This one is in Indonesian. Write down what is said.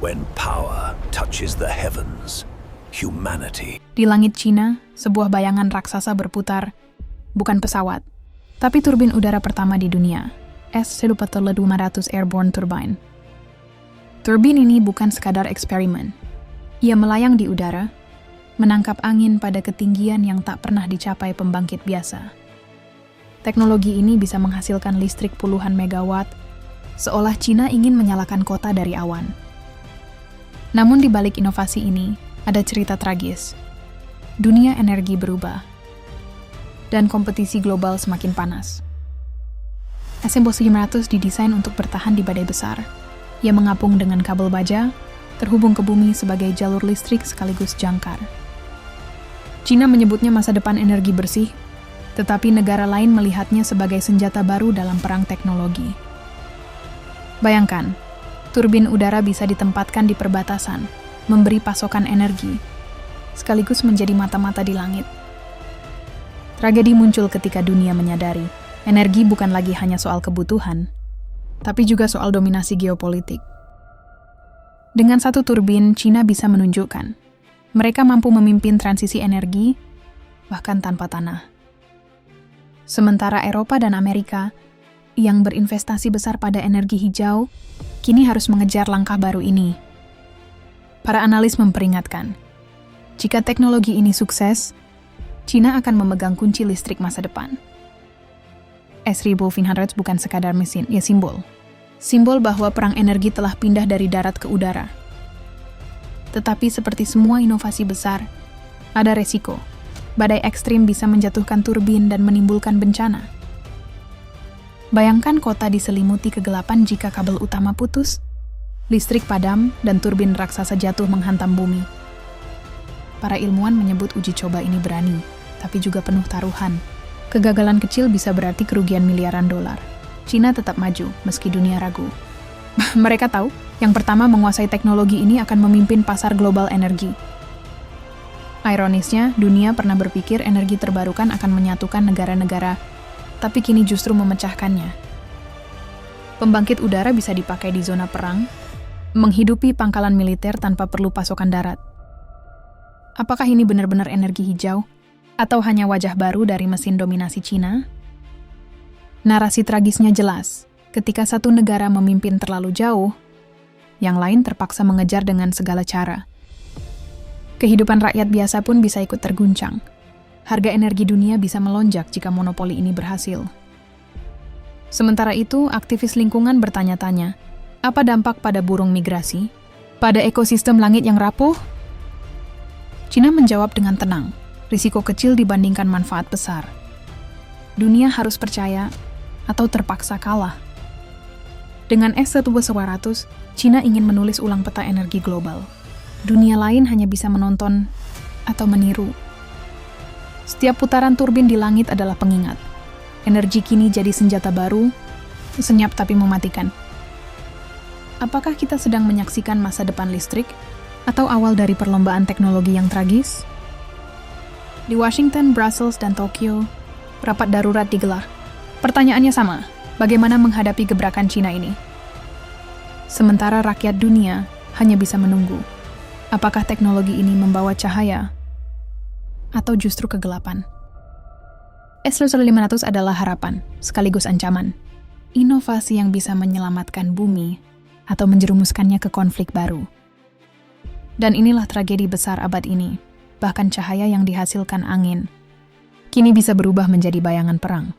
When power touches the heavens, humanity. Di langit Cina, sebuah bayangan raksasa berputar, bukan pesawat, tapi turbin udara pertama di dunia, S-200 Airborne Turbine. Turbin ini bukan sekadar eksperimen. Ia melayang di udara, menangkap angin pada ketinggian yang tak pernah dicapai pembangkit biasa. Teknologi ini bisa menghasilkan listrik puluhan megawatt, seolah Cina ingin menyalakan kota dari awan. Namun di balik inovasi ini, ada cerita tragis. Dunia energi berubah, dan kompetisi global semakin panas. SM-900 didesain untuk bertahan di badai besar. Ia mengapung dengan kabel baja, terhubung ke bumi sebagai jalur listrik sekaligus jangkar. Cina menyebutnya masa depan energi bersih, tetapi negara lain melihatnya sebagai senjata baru dalam perang teknologi. Bayangkan, turbin udara bisa ditempatkan di perbatasan, memberi pasokan energi, sekaligus menjadi mata-mata di langit. Tragedi muncul ketika dunia menyadari, energi bukan lagi hanya soal kebutuhan, tapi juga soal dominasi geopolitik. Dengan satu turbin, Cina bisa menunjukkan mereka mampu memimpin transisi energi, bahkan tanpa tanah. Sementara Eropa dan Amerika, yang berinvestasi besar pada energi hijau, kini harus mengejar langkah baru ini. Para analis memperingatkan, jika teknologi ini sukses, Cina akan memegang kunci listrik masa depan. S-900 bukan sekadar mesin, ia simbol. Simbol bahwa perang energi telah pindah dari darat ke udara. Tetapi seperti semua inovasi besar, ada resiko. Badai ekstrim bisa menjatuhkan turbin dan menimbulkan bencana. Bayangkan kota diselimuti kegelapan jika kabel utama putus, listrik padam, dan turbin raksasa jatuh menghantam bumi. Para ilmuwan menyebut uji coba ini berani, tapi juga penuh taruhan. Kegagalan kecil bisa berarti kerugian miliaran dolar. Cina tetap maju, meski dunia ragu. Mereka tahu, yang pertama menguasai teknologi ini akan memimpin pasar global energi. Ironisnya, dunia pernah berpikir energi terbarukan akan menyatukan negara-negara, tapi kini justru memecahkannya. Pembangkit udara bisa dipakai di zona perang, menghidupi pangkalan militer tanpa perlu pasokan darat. Apakah ini benar-benar energi hijau? Atau hanya wajah baru dari mesin dominasi Cina? Narasi tragisnya jelas. Ketika satu negara memimpin terlalu jauh, yang lain terpaksa mengejar dengan segala cara. Kehidupan rakyat biasa pun bisa ikut terguncang. Harga energi dunia bisa melonjak jika monopoli ini berhasil. Sementara itu, aktivis lingkungan bertanya-tanya, apa dampak pada burung migrasi? Pada ekosistem langit yang rapuh? Cina menjawab dengan tenang, risiko kecil dibandingkan manfaat besar. Dunia harus percaya atau terpaksa kalah. Dengan S-200, Cina ingin menulis ulang peta energi global. Dunia lain hanya bisa menonton atau meniru. Setiap putaran turbin di langit adalah pengingat. Energi kini jadi senjata baru, senyap tapi mematikan. Apakah kita sedang menyaksikan masa depan listrik, atau awal dari perlombaan teknologi yang tragis? Di Washington, Brussels, dan Tokyo, rapat darurat digelar. Pertanyaannya sama, bagaimana menghadapi gebrakan Cina ini? Sementara rakyat dunia hanya bisa menunggu. Apakah teknologi ini membawa cahaya atau justru kegelapan? S-500 adalah harapan, sekaligus ancaman. Inovasi yang bisa menyelamatkan bumi atau menjerumuskannya ke konflik baru. Dan inilah tragedi besar abad ini. Bahkan cahaya yang dihasilkan angin kini bisa berubah menjadi bayangan perang.